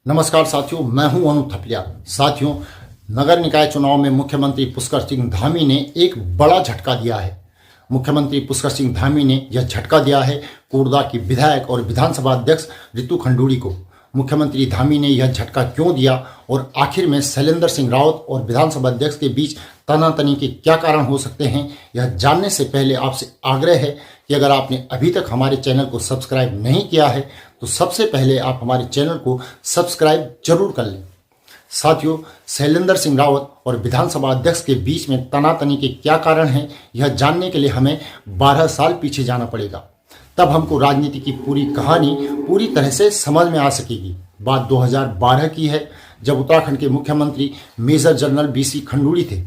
नमस्कार साथियों, मैं हूं अनु थपलिया। साथियों, नगर निकाय चुनाव में मुख्यमंत्री पुष्कर सिंह धामी ने एक बड़ा झटका दिया है। मुख्यमंत्री पुष्कर सिंह धामी ने यह झटका दिया है कोटद्वार की विधायक और विधानसभा अध्यक्ष रितु खंडूड़ी को। मुख्यमंत्री धामी ने यह झटका क्यों दिया और आखिर में शैलेंद्र सिंह रावत और विधानसभा अध्यक्ष के बीच तनातनी के क्या कारण हो सकते हैं, यह जानने से पहले आपसे आग्रह है कि अगर आपने अभी तक हमारे चैनल को सब्सक्राइब नहीं किया है तो सबसे पहले आप हमारे चैनल को सब्सक्राइब जरूर कर लें। साथियों, शैलेंद्र सिंह रावत और विधानसभा अध्यक्ष के बीच में तनातनी के क्या कारण हैं, यह जानने के लिए हमें 12 साल पीछे जाना पड़ेगा। तब हमको राजनीति की पूरी कहानी पूरी तरह से समझ में आ सकेगी। बात 2012 की है, जब उत्तराखंड के मुख्यमंत्री मेजर जनरल बीसी खंडूड़ी थे।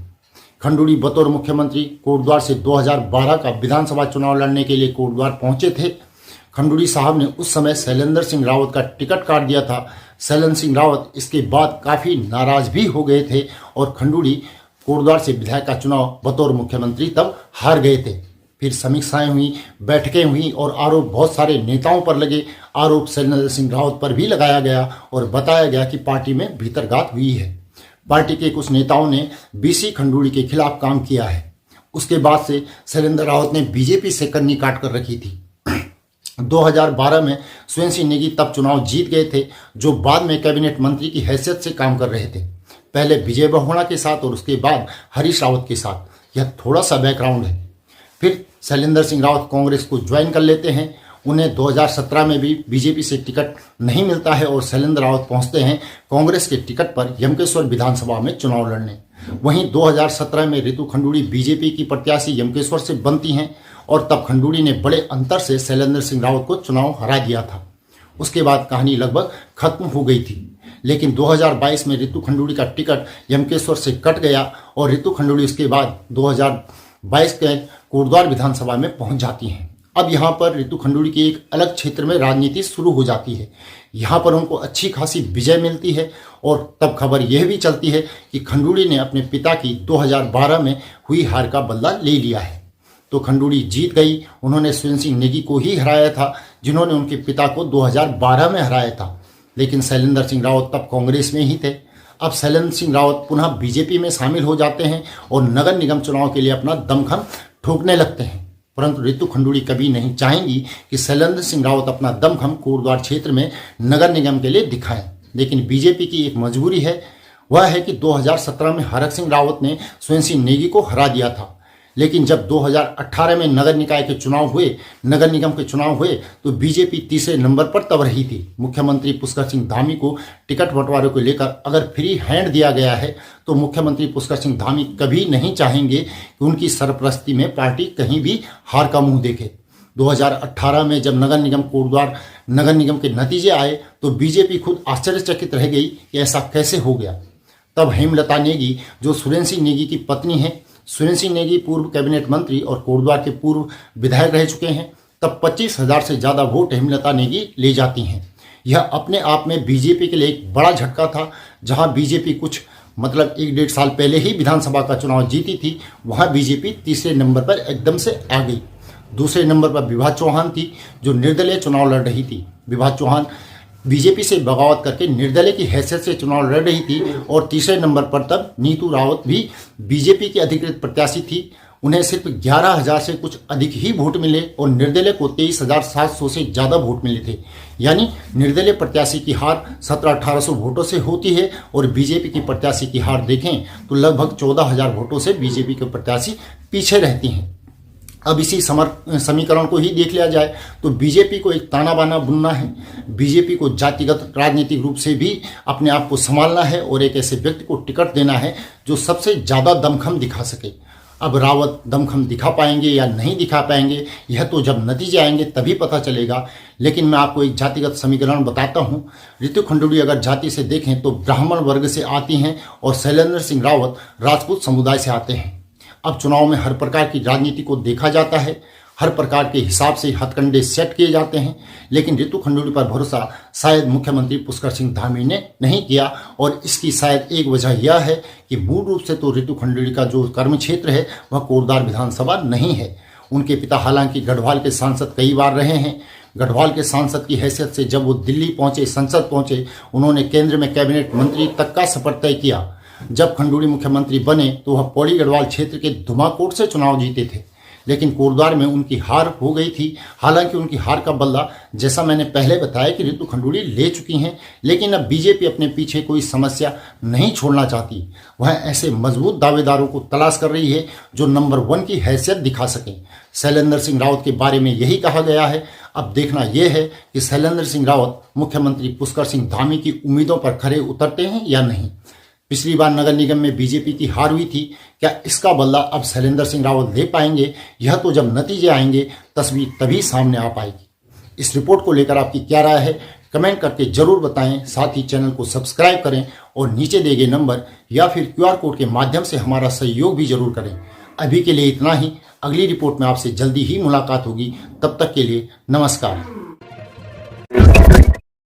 खंडूड़ी बतौर मुख्यमंत्री कोटद्वार से 2012 का विधानसभा चुनाव लड़ने के लिए कोटद्वार पहुंचे थे। खंडूड़ी साहब ने उस समय शैलेंद्र सिंह रावत का टिकट काट दिया था। शैलेंद्र सिंह रावत इसके बाद काफ़ी नाराज भी हो गए थे और खंडूड़ी कोटद्वार से विधायक का चुनाव बतौर मुख्यमंत्री तब हार गए थे। फिर समीक्षाएं हुई, बैठकें हुई और आरोप बहुत सारे नेताओं पर लगे। आरोप शैलेंद्र सिंह रावत पर भी लगाया गया और बताया गया कि पार्टी में भीतरघात हुई है। पार्टी के कुछ नेताओं ने बीसी खंडूड़ी के खिलाफ काम किया है। उसके बाद से शैलेंद्र रावत ने बीजेपी से कन्नी काट कर रखी थी। 2012 में स्वयं सिंह नेगी तब चुनाव जीत गए थे, जो बाद में कैबिनेट मंत्री की हैसियत से काम कर रहे थे। पहले विजय बहुगुणा के साथ और उसके बाद हरीश रावत के साथ। यह थोड़ा सा बैकग्राउंड है। फिर शैलेंद्र सिंह रावत कांग्रेस को ज्वाइन कर लेते हैं। उन्हें 2017 में भी बीजेपी से टिकट नहीं मिलता है और शैलेंद्र रावत पहुंचते हैं कांग्रेस के टिकट पर यमकेश्वर विधानसभा में चुनाव लड़ने। वहीं 2017 में रितु खंडूड़ी बीजेपी की प्रत्याशी यमकेश्वर से बनती हैं और तब खंडूड़ी ने बड़े अंतर से शैलेंद्र सिंह रावत को चुनाव हरा दिया था। उसके बाद कहानी लगभग खत्म हो गई थी। लेकिन 2022 में रितु खंडूड़ी का टिकट यमकेश्वर से कट गया और रितु खंडूड़ी उसके बाद 2022 के कोटद्वार विधानसभा में पहुंच जाती हैं। अब यहाँ पर रितु खंडूड़ी की एक अलग क्षेत्र में राजनीति शुरू हो जाती है। यहाँ पर उनको अच्छी खासी विजय मिलती है और तब खबर यह भी चलती है कि खंडूड़ी ने अपने पिता की 2012 में हुई हार का बदला ले लिया है। तो खंडूड़ी जीत गई। उन्होंने स्वयं सिंह नेगी को ही हराया था, जिन्होंने उनके पिता को 2012 में हराया था। लेकिन शैलेंद्र सिंह रावत तब कांग्रेस में ही थे। अब शैलेंद्र सिंह रावत पुनः बीजेपी में शामिल हो जाते हैं और नगर निगम चुनाव के लिए अपना दमखम ठोकने लगते हैं। परंतु रितु खंडूड़ी कभी नहीं चाहेंगी कि शैलेंद्र सिंह रावत अपना दमखम कोटद्वार क्षेत्र में नगर निगम के लिए दिखाएं। लेकिन बीजेपी की एक मजबूरी है, वह है कि 2017 में हरक सिंह रावत ने स्वयं सिंह नेगी को हरा दिया था। लेकिन जब 2018 में नगर निकाय के चुनाव हुए, नगर निगम के चुनाव हुए, तो बीजेपी तीसरे नंबर पर तब रही थी। मुख्यमंत्री पुष्कर सिंह धामी को टिकट बंटवारे को लेकर अगर फ्री हैंड दिया गया है तो मुख्यमंत्री पुष्कर सिंह धामी कभी नहीं चाहेंगे कि उनकी सरपरस्ती में पार्टी कहीं भी हार का मुंह देखे। 2018 में जब नगर निगम कोटद्वार नगर निगम के नतीजे आए तो बीजेपी खुद आश्चर्यचकित रह गई कि ऐसा कैसे हो गया। तब हेमलता नेगी, जो सुरेंद्र सिंह नेगी की पत्नी है, सुरेंद्र सिंह नेगी पूर्व कैबिनेट मंत्री और कोटद्वार के पूर्व विधायक रह चुके हैं, तब 25,000 से ज़्यादा वोट हेमलता नेगी ले जाती हैं। यह अपने आप में बीजेपी के लिए एक बड़ा झटका था। जहां बीजेपी कुछ 1-1.5 साल पहले ही विधानसभा का चुनाव जीती थी, वहां बीजेपी तीसरे नंबर पर एकदम से आ गई। दूसरे नंबर पर विभा चौहान थी, जो निर्दलीय चुनाव लड़ रही थी। विभा चौहान बीजेपी से बगावत करके निर्दलीय की हैसियत से चुनाव लड़ रही थी। और तीसरे नंबर पर तब नीतू रावत भी बीजेपी की अधिकृत प्रत्याशी थी। उन्हें सिर्फ 11,000 से कुछ अधिक ही वोट मिले और निर्दलीय को 23,700 से ज़्यादा वोट मिले थे। यानी निर्दलीय प्रत्याशी की हार 1700-1800 वोटों से होती है और बीजेपी की प्रत्याशी की हार देखें तो लगभग 14,000 वोटों से बीजेपी के प्रत्याशी पीछे रहती हैं। अब इसी समीकरण को ही देख लिया जाए तो बीजेपी को एक ताना बाना बुनना है। बीजेपी को जातिगत राजनीतिक रूप से भी अपने आप को संभालना है और एक ऐसे व्यक्ति को टिकट देना है जो सबसे ज़्यादा दमखम दिखा सके। अब रावत दमखम दिखा पाएंगे या नहीं दिखा पाएंगे, यह तो जब नतीजे आएंगे तभी पता चलेगा। लेकिन मैं आपको एक जातिगत समीकरण बताता हूँ। रितु खंडूड़ी अगर जाति से देखें तो ब्राह्मण वर्ग से आती हैं और शैलेंद्र सिंह रावत राजपूत समुदाय से आते हैं। अब चुनाव में हर प्रकार की राजनीति को देखा जाता है, हर प्रकार के हिसाब से हथकंडे सेट किए जाते हैं। लेकिन रितु खंडूड़ी पर भरोसा शायद मुख्यमंत्री पुष्कर सिंह धामी ने नहीं किया और इसकी शायद एक वजह यह है कि मूल रूप से तो रितु खंडूड़ी का जो कर्म क्षेत्र है वह कोटद्वार विधानसभा नहीं है। उनके पिता हालांकि गढ़वाल के सांसद कई बार रहे हैं। गढ़वाल के सांसद की हैसियत से जब वो दिल्ली पहुंचे, संसद पहुंचे, उन्होंने केंद्र में कैबिनेट मंत्री तक का सफर तय किया। जब खंडूड़ी मुख्यमंत्री बने तो वह पौड़ी गढ़वाल क्षेत्र के धुमाकोट से चुनाव जीते थे, लेकिन कोटद्वार में उनकी हार हो गई थी। हालांकि उनकी हार का बदला, जैसा मैंने पहले बताया, कि रितु खंडूड़ी ले चुकी हैं, लेकिन अब बीजेपी अपने पीछे कोई समस्या नहीं छोड़ना चाहती। वह ऐसे मजबूत दावेदारों को तलाश कर रही है जो नंबर 1 की हैसियत दिखा सकें। शैलेंद्र सिंह रावत के बारे में यही कहा गया है। अब देखना यह है कि शैलेंद्र सिंह रावत मुख्यमंत्री पुष्कर सिंह धामी की उम्मीदों पर खरे उतरते हैं या नहीं। पिछली बार नगर निगम में बीजेपी की हार हुई थी, क्या इसका बदला अब शैलेंद्र सिंह रावत ले पाएंगे? यह तो जब नतीजे आएंगे तस्वीर तभी सामने आ पाएगी। इस रिपोर्ट को लेकर आपकी क्या राय है, कमेंट करके जरूर बताएं। साथ ही चैनल को सब्सक्राइब करें और नीचे दिए गए नंबर या फिर QR कोड के माध्यम से हमारा सहयोग भी जरूर करें। अभी के लिए इतना ही। अगली रिपोर्ट में आपसे जल्दी ही मुलाकात होगी। तब तक के लिए नमस्कार।